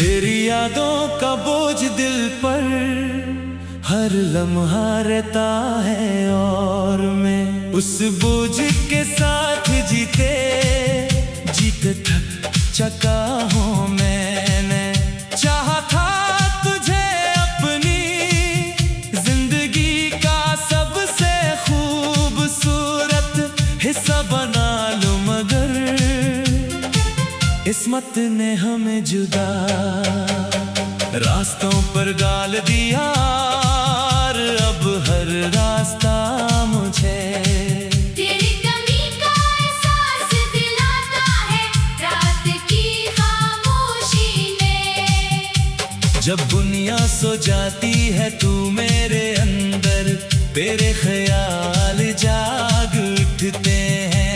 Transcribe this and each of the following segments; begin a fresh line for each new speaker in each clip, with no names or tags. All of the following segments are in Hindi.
तेरी यादों का बोझ दिल पर हर लम्हा रहता है, और मैं उस बोझ के साथ जीते जीते थक चका हूँ। मैंने चाहा था तुझे अपनी जिंदगी का सबसे खूबसूरत हिस्सा बना लूं, मगर किस्मत ने हमें जुदा रास्तों पर डाल दिया। अब हर रास्ता मुझे
तेरी कमी का एहसास दिलाता है, रात की खामोशी ने।
जब दुनिया सो जाती है तू मेरे अंदर, तेरे ख्याल जाग उठते हैं।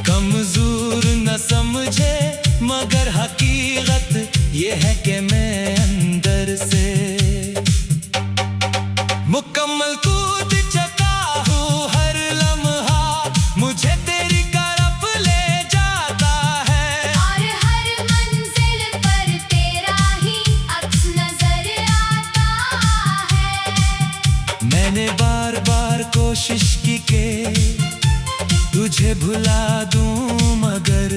कमजोर न समझे मगर हकीकत ये है कि मैं अंदर से मुकम्मल कूद चका हूँ। हर लम्हा मुझे तेरी तरफ ले जाता है,
और हर मंजिल पर तेरा ही अक्स नजर आता है।
मैंने बार बार कोशिश की के तुझे भुला दूं, मगर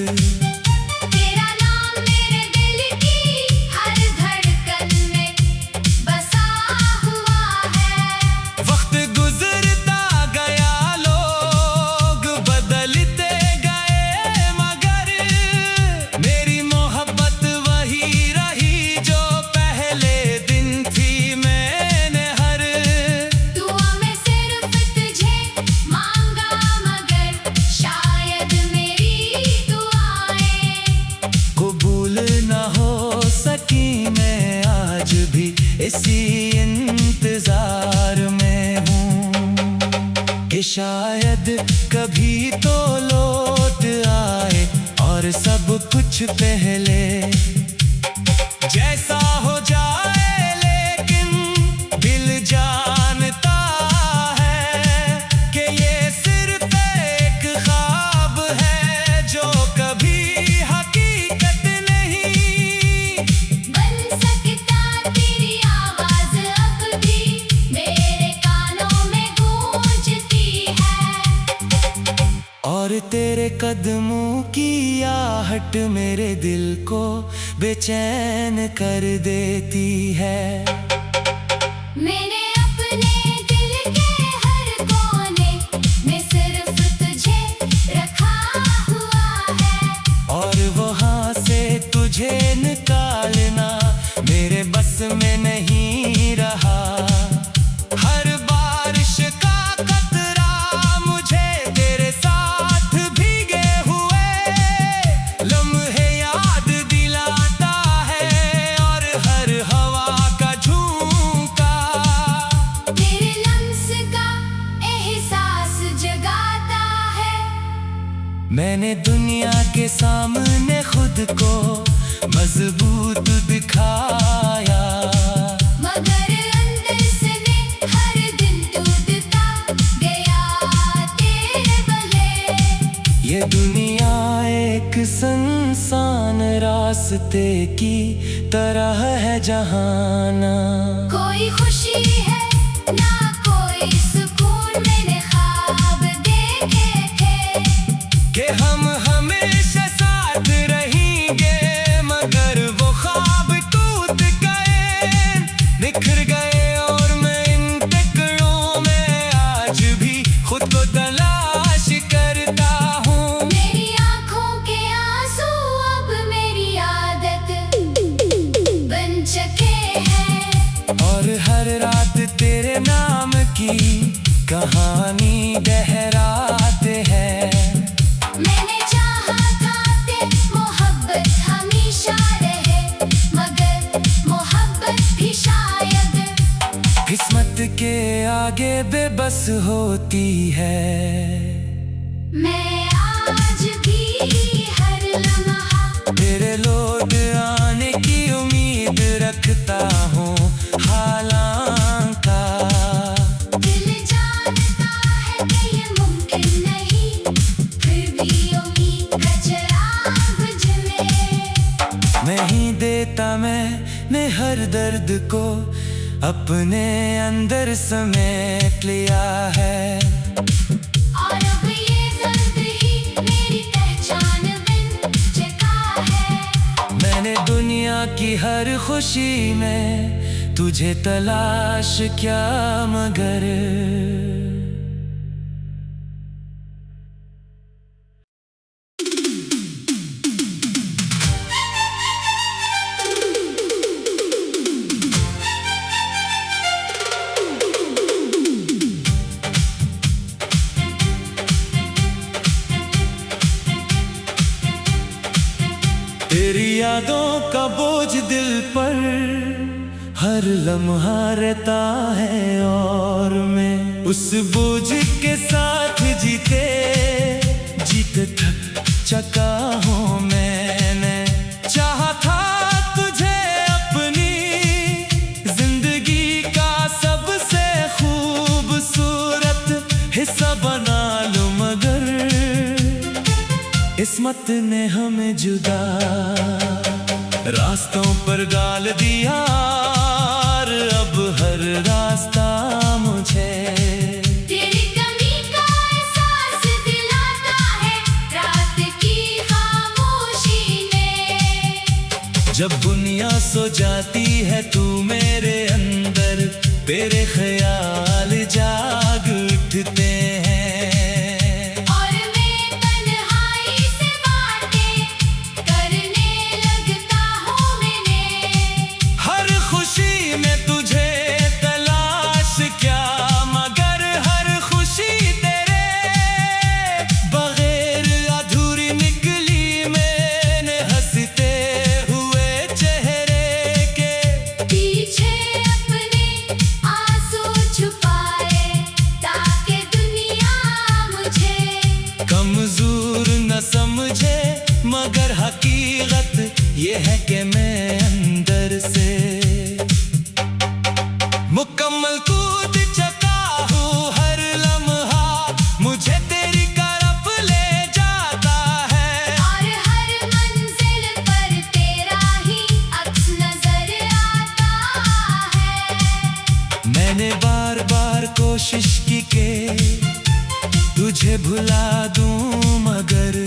तेरा नाम मेरे दिल की हर धड़कन में बसा हुआ है।
वक्त गुजरता गया, लोग बदलते गए, मगर मेरी मोहब्बत वही रही जो पहले दिन थी। मैंने हर
दुआ में सिर्फ तुझे मांगा, मगर शायद मेरी दुआएं
कबूल न हो सकी। मैं आज भी इसी इंतजार में हूँ कि शायद कभी तो लौट आए और सब कुछ पहले जैसा हो जाए। लेकिन दिल जानता है कि ये सिर्फ एक ख्वाब है जो कभी हकीकत नहीं
बन सकता। तेरी आवाज अब भी मेरे कानों में गूंजती है,
और तेरे कदमों की आहट मेरे दिल को बेचैन कर देती है।
मैंने अपने दिल के हर कोने में सिर्फ तुझे रखा हुआ है,
और वहाँ से तुझे निकालना मेरे बस में नहीं रहा। हर बारिश का कतरा मुझे तेरे साथ भीगे हुए लम्हे याद दिलाता है, और हर हवा का झोंका
तेरे लम्स का एहसास जगाता है।
मैंने दुनिया के सामने खुद को मजबूत दिखाया,
मगर अंदर से मैं हर दिन टूटता गया तेरे बगैर।
ये दुनिया एक सुनसान रास्ते की तरह है, जहाना
कोई खुशी है ना कोई सुकून। मैंने ख्वाब देखे थे
कि हम हमेशा साथ रहेंगे, मगर वो ख्वाब टूट गए, निखर गए। और मैं इन टुकड़ों में आज भी खुद को तलाश करता हूँ।
मेरी आंखों के आंसू अब मेरी आदत बन चुके हैं,
और हर रात तेरे नाम की कहानी दोहराते हैं।
मैंने चाहा था कि मोहब्बत हमेशा रहे,
बेबस होती है।
मैं आज भी हर लम्हा
तेरे लौट आने की उम्मीद रखता हूँ, हालांकि
दिल जानता है कि ये मुमकिन नहीं, फिर भी उम्मीद का चिराग जले।
मैं ही देता मैंने हर दर्द को अपने अंदर समेट लिया है।
और अब ये दर्द ही मेरी पहचान बन चुका है।
मैंने दुनिया की हर खुशी में तुझे तलाश क्या मगर तेरी यादों का बोझ दिल पर हर लम्हा रहता है, और मैं उस बोझ के साथ जीते जीते थक चका हूँ। मैंने चाहा था तुझे अपनी जिंदगी का सबसे खूबसूरत हिस्सा बना लूं, मगर किस्मत ने हमें जुदा रास्तों पर डाल दिया। और अब हर रास्ता मुझे
तेरी कमी का एहसास दिलाता है रात की खामोशी ने।
जब दुनिया सो जाती है तू मेरे अंदर, तेरे ख्याल जाग उठते हैं। मगर हकीकत ये है कि मैं अंदर से मुकम्मल कूद चुका हूँ। हर लम्हा मुझे तेरी तरफ ले जाता है,
और हर मंजिल पर तेरा ही अक्स नजर आता है।
मैंने बार बार कोशिश की कि तुझे भुला दूँ, मगर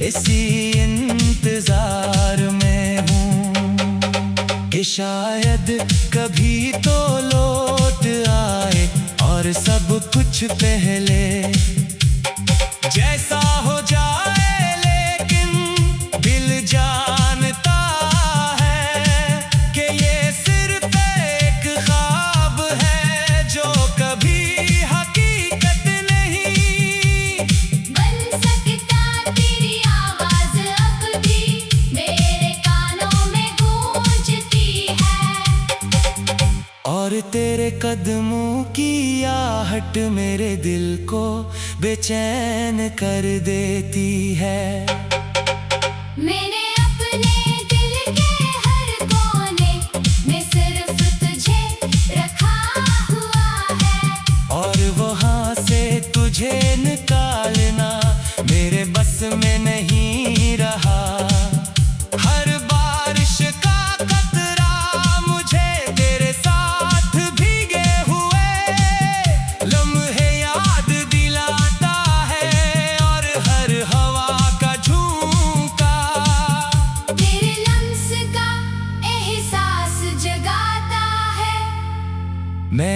इसी इंतजार में हूँ कि शायद कभी तो लौट आए और सब कुछ पहले जैसा हो जाए। लेकिन दिल जानता है कि ये सिर्फ एक ख्वाब है जो कभी हकीकत नहीं
बन सकता। तेरी आवाज अब भी मेरे कानों में गूंजती है,
और तेरे कदमों की आहट मेरे दिल को बेचैन कर देती है।
मैंने अपने दिल के हर कोने में सिर्फ तुझे रखा हुआ है,
और वहाँ से तुझे निकालना मेरे बस में नहीं रहा। हर बारिश का कतरा मुझे तेरे साथ भीगे हुए लम्हे याद दिलाता है, और हर हवा का झोंका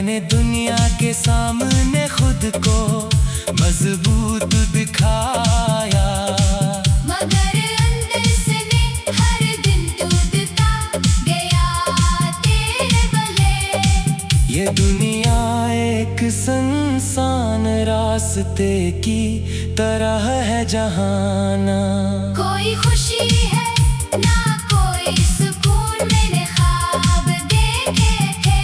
मैंने दुनिया के सामने खुद को मजबूत दिखाया,
मगर अंदर से मैं हर दिन टूटता गया तेरे बले।
ये दुनिया एक सुनसान रास्ते की तरह है जहाना।
कोई खुशी है ना कोई सुकून, मैंने ख्वाब देखे थे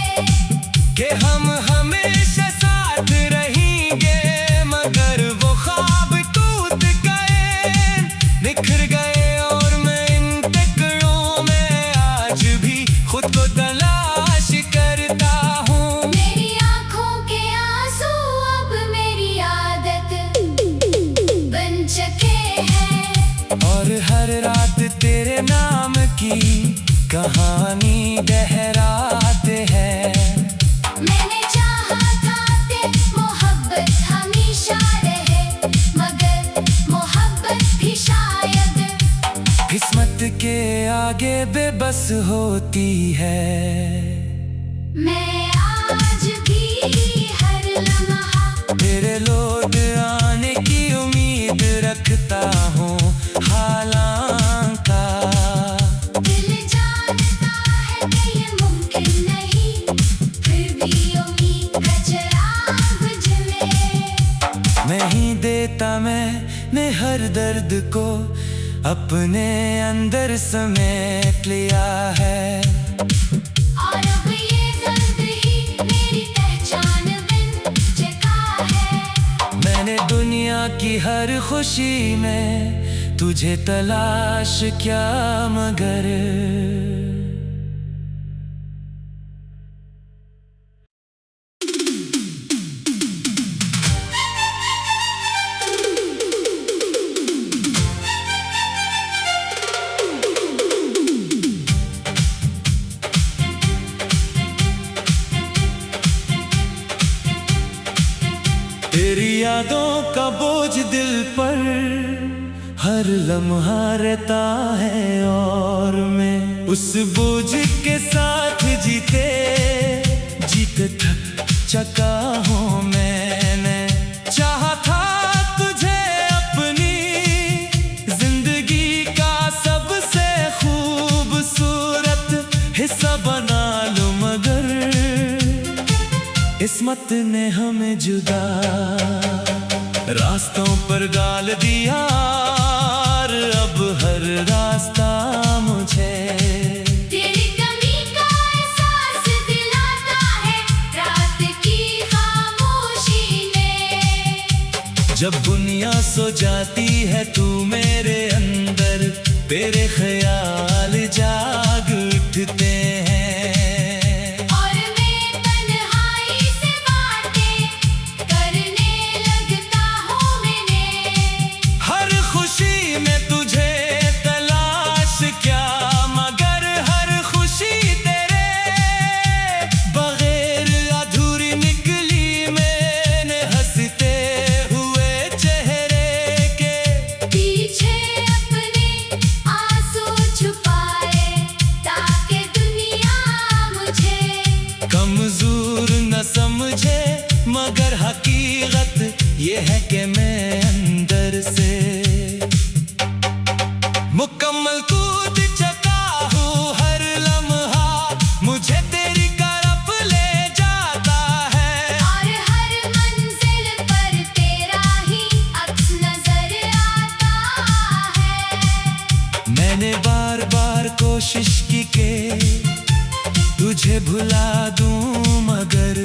कि हम हमेशा साथ रहेंगे, मगर वो ख्वाब टूट गए, निखर गए और मैं इन टुकड़ों में आज भी खुद को तलाश करता हूँ।
मेरी आंखों के आंसू अब मेरी आदत बन चुके हैं,
और हर रात तेरे नाम की कहानी दोहराते हैं।
मैंने चाहा था कि मोहब्बत हमेशा रहे, मगर मोहब्बत भी शायद
किस्मत के आगे बेबस होती है।
मैं आज भी हर लम्हा
तेरे लौट आने की उम्मीद रखता हूँ, हालांकि
दिल जानता है कि ये मुमकिन नहीं, फिर भी उम्मीद का चिराग जले।
मैं ही देता मैंने हर दर्द को अपने अंदर समेट लिया है,
और अब ये दर्द ही मेरी पहचान बन चुका है।
मैंने दुनिया की हर खुशी में तुझे तलाश क्या, मगर तेरी यादों का बोझ दिल पर हर लम्हा रहता है, और मैं उस बोझ के साथ जीते जीते थक चका हूँ। मैंने चाहा था तुझे अपनी जिंदगी का सबसे खूबसूरत हिस्सा बना लूं, मगर किस्मत ने हमें जुदा रास्तों पर डाल दिया, और अब हर रास्ता मुझे
तेरी कमी का एहसास दिलाता है रात की खामोशी में।
जब दुनिया सो जाती है तू मेरे अंदर, तेरे ख्याल जाग उठते हैं,
और मैं तन्हाई से बातें करने लगता हूँ। मैंने
हर खुशी में तुझे तलाश क्या, मगर हर खुशी तेरे बगैर अधूरी निकली। मैंने हंसते हुए चेहरे के
पीछे अपने आंसू छुपाए, ताकि दुनिया मुझे
कमजोर न समझे, मगर हकीकत ये है कि मैं अंदर से मुकम्मल कूद चुका हूँ। हर लम्हा मुझे तेरी तरफ ले जाता है,
और हर मंजिल पर तेरा ही अक्स नजर आता है।
मैंने बार बार कोशिश की कि तुझे भुला दूं, मगर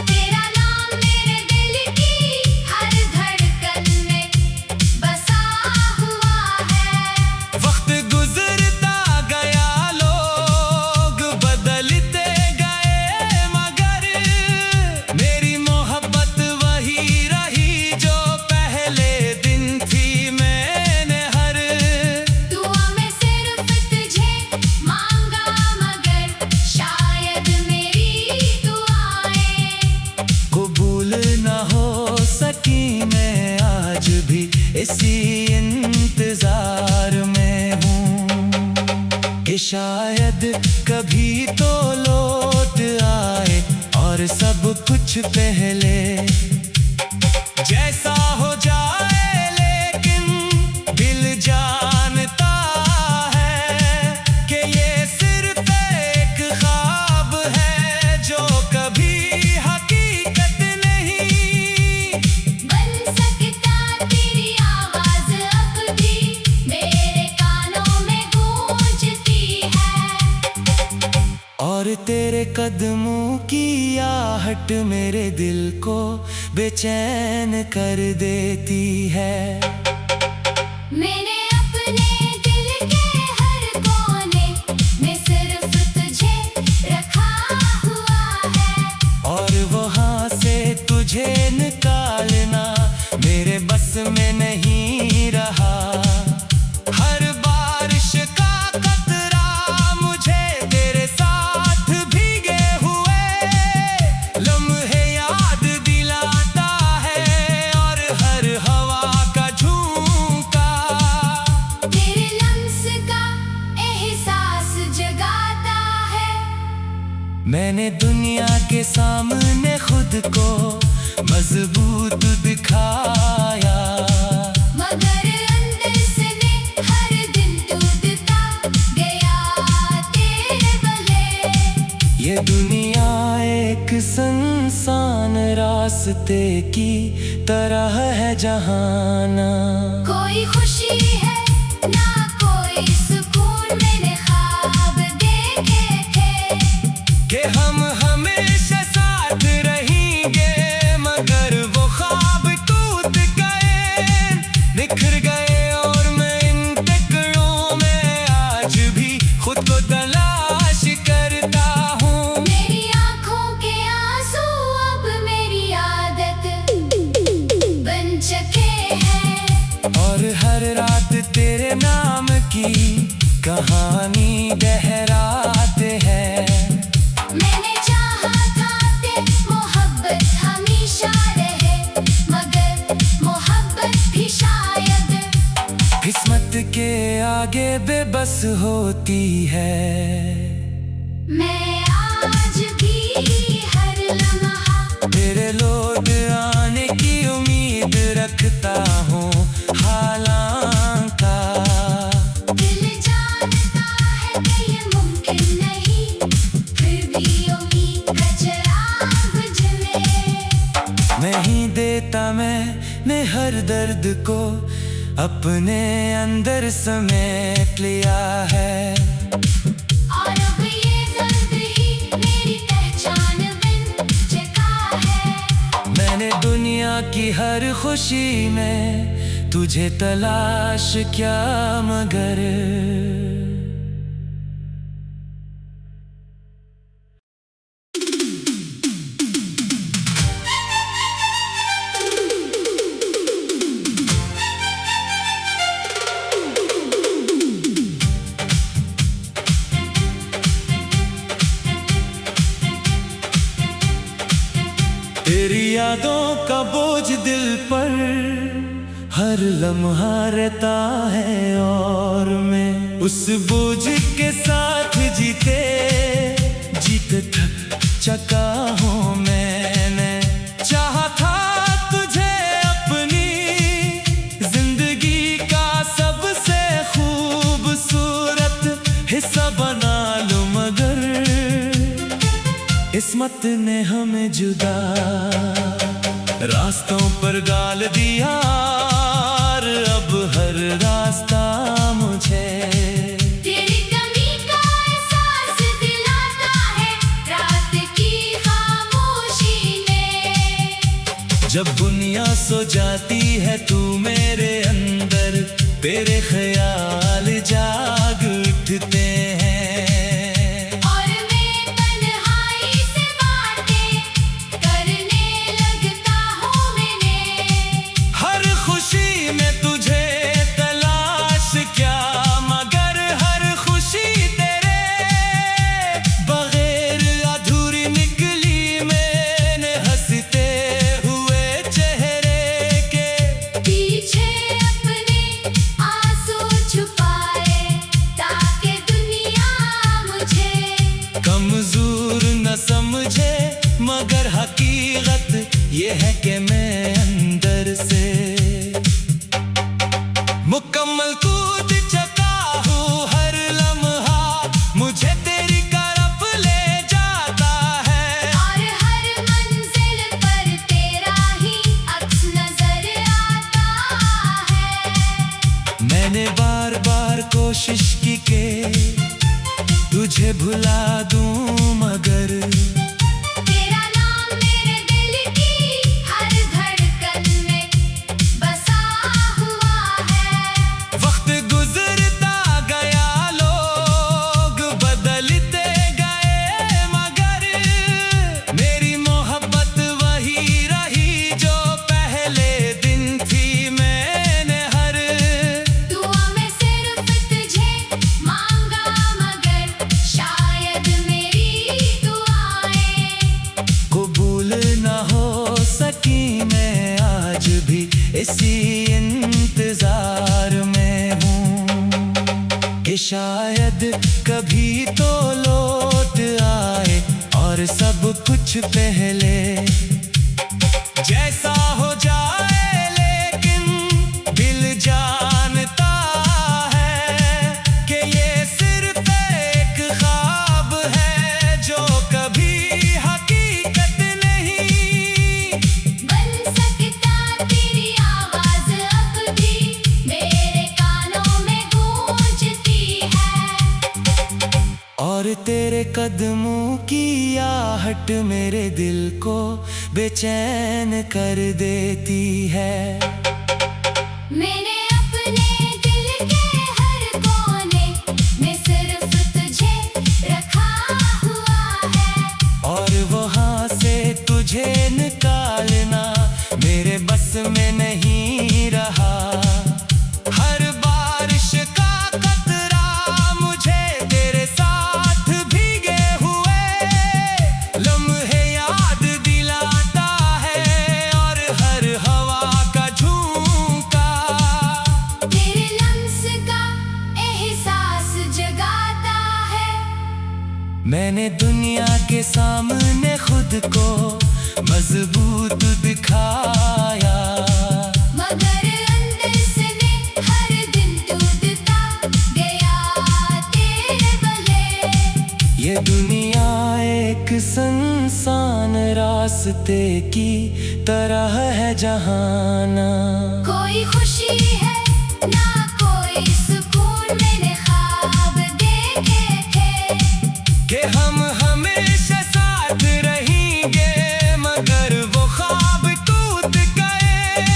तेरा नाम मेरे दिल की हर धड़कन में बसा हुआ है।
वक्त गुजरता गया, लोग बदलते गए, मगर मेरी मोहब्बत वही रही जो पहले दिन थी। मैंने हर
दुआ में सिर्फ तुझे मांगा, मगर शायद मेरी दुआएं
कबूल न हो सकी। मैं आज भी इसी इंतजार में हूँ कि शायद कभी तो लौट आए और कुछ पहले जैसा हो जाए, लेकिन दिल जानता है कि ये सिर्फ एक ख्वाब है जो कभी हकीकत नहीं
बन सकता। तेरी आवाज अब भी मेरे कानों में गूंजती है,
और तेरे कदमों की आहट मेरे दिल को बेचैन कर देती है।
मैंने अपने दिल के हर कोने में सिर्फ तुझे रखा हुआ है,
और वहाँ से तुझे निकालना मेरे बस में नहीं रहा। हर बारिश का कतरा मुझे तेरे साथ भीगे हुए लम्हे याद दिलाता है, और हर हवा का झोंका
तेरे लम्स का एहसास जगाता है।
मैंने दुनिया के सामने खुद को मजबूत दिखाया,
मगर अंदर से मैं हर दिन टूटता गया तेरे बले।
ये दुनिया एक सुनसान रास्ते की तरह है जहाना।
कोई खुशी है ना कोई सुकून, मैंने ख्वाब देखे थे
कि हम हमेशा साथ रहेंगे, मगर वो ख्वाब टूट गए, निखर गए, और मैं इन टुकड़ों में आज भी खुद को तलाश करता हूँ।
मेरी आँखों के आंसू अब मेरी आदत बन चुके हैं,
और हर रात तेरे नाम की कहानी दोहराते हैं।
मैंने चाहा था कि मोहब्बत हमेशा रहे, मगर मोहब्बत भी शायद
किस्मत के आगे बेबस होती है।
मैं आज भी हर लम्हा
तेरे लौट आने की उम्मीद रखता हूँ, हालांकि
दिल जानता है कि ये मुमकिन नहीं, फिर भी उम्मीद का चिराग जले।
नहीं देता मैंने हर दर्द को अपने अंदर समेट लिया है,
और अब ये दर्द ही मेरी पहचान बन चुका है।
मैंने दुनिया की हर खुशी में तुझे तलाश क्या, मगर तेरी यादों का बोझ दिल पर हर लम्हा रहता है, और मैं उस बोझ के साथ जीते जीते थक चका हूँ। मैंने चाहा था तुझे अपनी जिंदगी का सबसे खूबसूरत हिस्सा बना लूं, मगर किस्मत ने हमें जुदा रास्तों पर डाल दिया, और अब हर रास्ता मुझे
तेरी कमी का एहसास दिलाता है रात की खामोशी में।
जब दुनिया सो जाती है तू मेरे अंदर, तेरे ख्याल जाग उठते हैं।
और मैं तन्हाई से बातें करने लगता हूँ। मैंने
हर खुशी में तुझे तलाश क्या, मगर हर खुशी तेरे बगैर अधूरी निकली। मैंने हंसते हुए चेहरे के
पीछे अपने आंसू छुपाए ताकि दुनिया
मैं अंदर से। मुकम्मल कूद चुका हूँ, हर लम्हा मुझे तेरी तरफ ले जाता है।
और हर मंजिल पर तेरा ही अक्स नजर आता है।
मैंने बार बार कोशिश की कि तुझे भुला दूं, मगर
तेरा नाम मेरे दिल की हर धड़कन में बसा हुआ है।
वक्त गुजरता गया, लोग बदलते गए, मगर मेरी मोहब्बत वही रही जो पहले दिन थी। मैंने हर
दुआ में सिर्फ तुझे मांगा, मगर शायद मेरी दुआएं
कबूल न हो सकी। मैं आज भी इसी इंतजार में हूँ कि शायद कभी तो लौट आए और सब कुछ पहले जैसा हो जाए। लेकिन दिल जानता है कि ये सिर्फ एक ख्वाब है जो कभी हकीकत नहीं
बन सकता। तेरी आवाज अब भी मेरे कानों में गूंजती है।
और तेरे कदमों की आहट मेरे दिल को बेचैन कर देती है।
मैंने अपने दिल के हर कोने में सिर्फ तुझे रखा हुआ है।
और वहाँ से तुझे निकालना मेरे बस में नहीं रहा। हर बारिश का कतरा मुझे तेरे साथ भीगे हुए लम्हे याद दिलाता है। और हर हवा का झोंका
तेरे लम्स का एहसास जगाता है।
मैंने दुनिया के सामने खुद को मजबूत दिखाया,
मगर अंदर से मैं हर दिन टूटता गया तेरे बले।
ये दुनिया एक सुनसान रास्ते की तरह है, जहाना
कोई खुशी है ना कोई सुकून। मैंने ख्वाब देखे थे
कि हम हमेशा साथ रहेंगे, मगर वो ख्वाब टूट गए,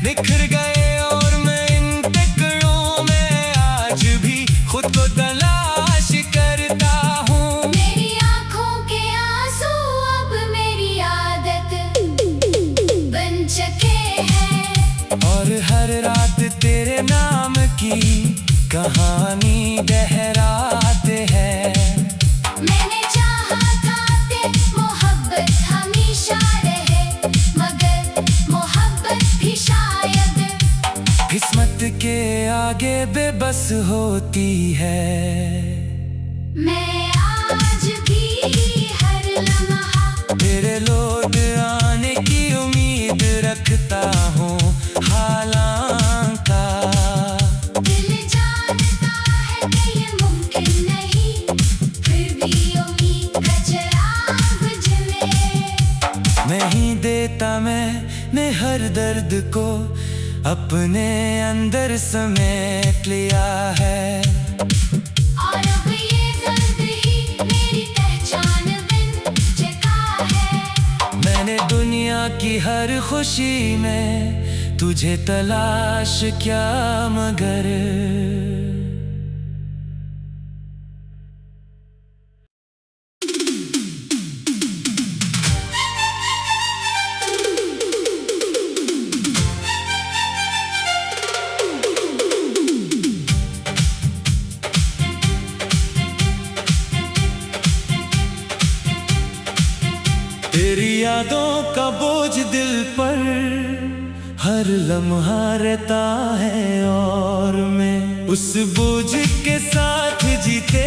निखर गए। और मैं इन टुकड़ों में आज भी खुद को तलाश करता हूँ।
मेरी आँखों के आंसू अब मेरी आदत बन चुके हैं।
और हर रात तेरे नाम की कहानी दोहराते हैं।
मैंने चाहा था कि मोहब्बत हमेशा रहे, मगर मोहब्बत भी शायद
किस्मत के आगे बेबस होती है।
मैं आज भी हर लम्हा
तेरे लौट आने की उम्मीद रखता हूँ, हालांकि
दिल जानता है कि ये मुमकिन नहीं, फिर भी उम्मीद का चिराग जले।
नहीं देता मैंने हर दर्द को अपने अंदर समेट लिया है।
और अब ये दर्द ही मेरी पहचान बन चुका है।
मैंने दुनिया की हर खुशी में तुझे तलाश क्या, मगर तेरी यादों का बोझ दिल पर हर लम्हा रहता है, और मैं उस बोझ के साथ जीते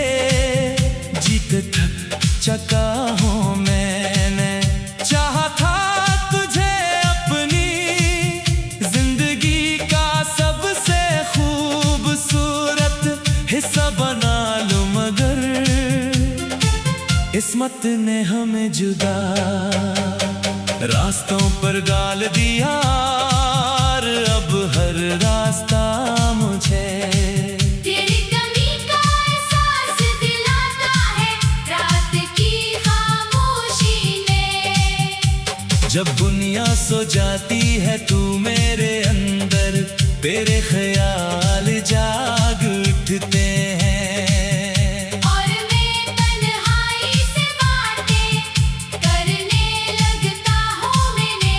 जीते थक चका हूँ। मैंने चाहा था तुझे अपनी किस्मत ने हमें जुदा रास्तों पर डाल दिया और अब हर रास्ता मुझे
तेरी कमी का एहसास दिलाता है रात की खामोशी ने।
जब दुनिया सो जाती है तू मेरे अंदर तेरे ख्याल जाग उठते हैं
और मैं तन्हाई से बातें करने लगता हूँ मैंने।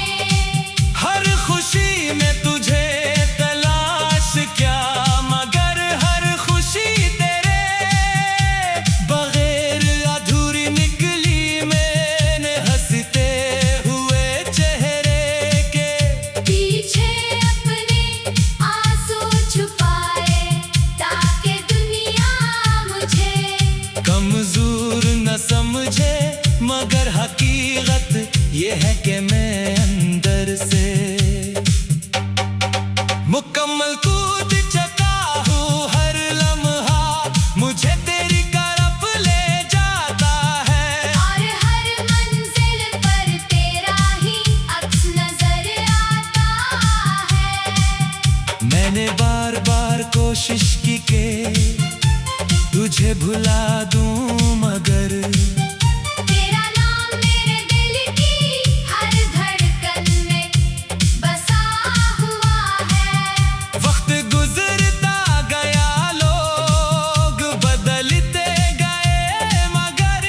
हर खुशी में तुझे तलाश क्या मगर हर खुशी तेरे बगैर अधूरी निकली मैंने हंसते हुए चेहरे के
पीछे अपने आंसू छुपाए ताकि दुनिया मुझे
कमजोर न समझे मगर हकीकत ये है कि मैं अंदर से मुकम्मल कूद चुका हूँ। हर लम्हा मुझे तेरी तरफ ले जाता है
और हर मंजिल पर तेरा ही अक्स नजर आता है।
मैंने बार बार कोशिश की कि तुझे भुला दूं मगर
तेरा नाम मेरे दिल की हर धड़कन में बसा हुआ है।
वक्त गुजरता गया लोग बदलते गए मगर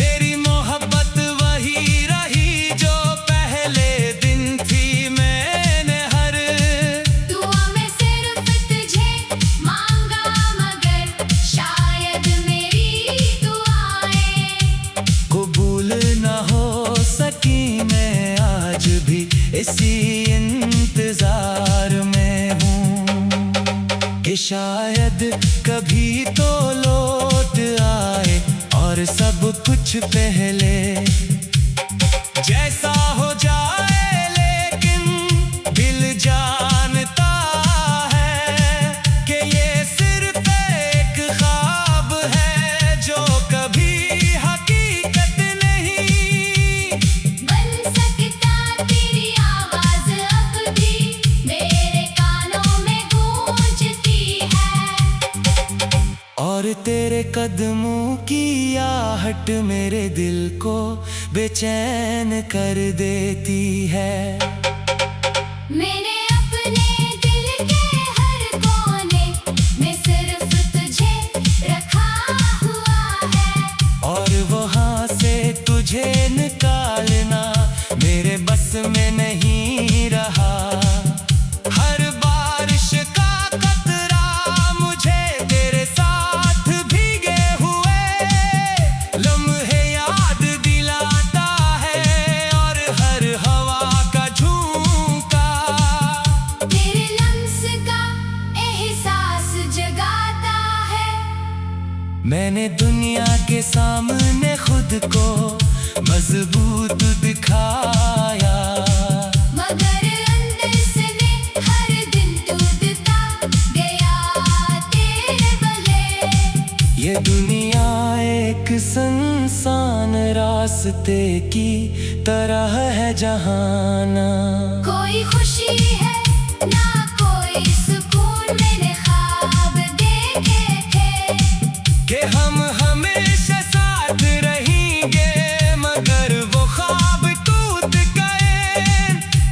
मेरी मोहब्बत वही रही जो पहले दिन थी। मैंने हर
दुआ में सिर्फ तुझे मांगा मगर शायद मेरी दुआएं
कबूल न हो सकी। मैं आज भी इसी इंतजार में हूँ कि शायद कभी तो लौट आए और सब कुछ पहले जैसा हो जाए। लेकिन दिल जानता है कि ये सिर्फ एक ख्वाब है जो कभी हकीकत नहीं
बन सकता। तेरी आवाज अब भी मेरे कानों में गूंजती है
और तेरे कदमों की आहट मेरे दिल को बेचैन कर देती है।
मैंने अपने दिल के हर कोने में सिर्फ तुझे रखा हुआ है
और वहाँ से तुझे निकालना मेरे बस में नहीं रहा। हर बारिश का कतरा मुझे तेरे साथ भीगे हुए लम्हे याद दिलाता है और हर हवा का झोंका
तेरे लम्स का एहसास जगाता है।
मैंने दुनिया के सामने खुद को मजबूत दिखाया
मगर अंदर से मैं हर दिन टूटता गया तेरे बले।
ये दुनिया एक सुनसान रास्ते की तरह है जहाना
कोई खुशी है ना कोई सुकून। मैंने ख्वाब देखे थे
कि हम हमेशा साथ रहेंगे मगर वो ख्वाब टूट गए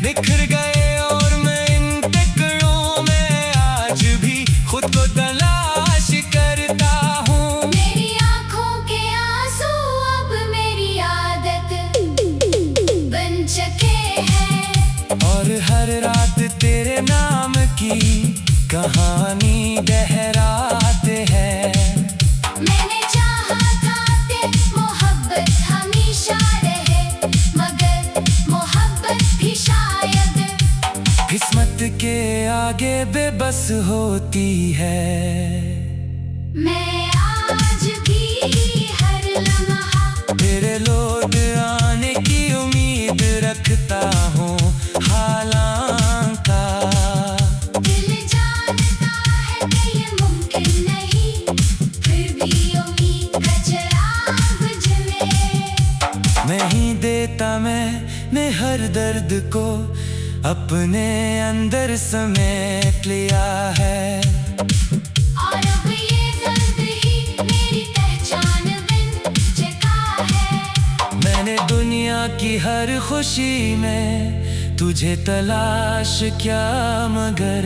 निखर गए और मैं इन टकरों में आज भी खुद को तलाश करता हूँ।
मेरी आंखों के आंसू अब मेरी आदत बन चुके हैं
और हर रात तेरे नाम की कहानी गहराते हैं।
मैंने चाहा था कि मोहब्बत हमेशा रहे मगर मोहब्बत भी शायद
किस्मत के आगे बेबस होती है।
मैं आज भी हर लम्हा
तेरे लौट आने की उम्मीद रखता हूँ हालांकि
दिल जानता है कि ये मुमकिन नहीं फिर भी उम्मीद का चिराग जल
अपने अंदर समेट लिया है।
और अब ये दर्द ही मेरी पहचान बन चुका है।
मैंने दुनिया की हर खुशी में तुझे तलाश क्या मगर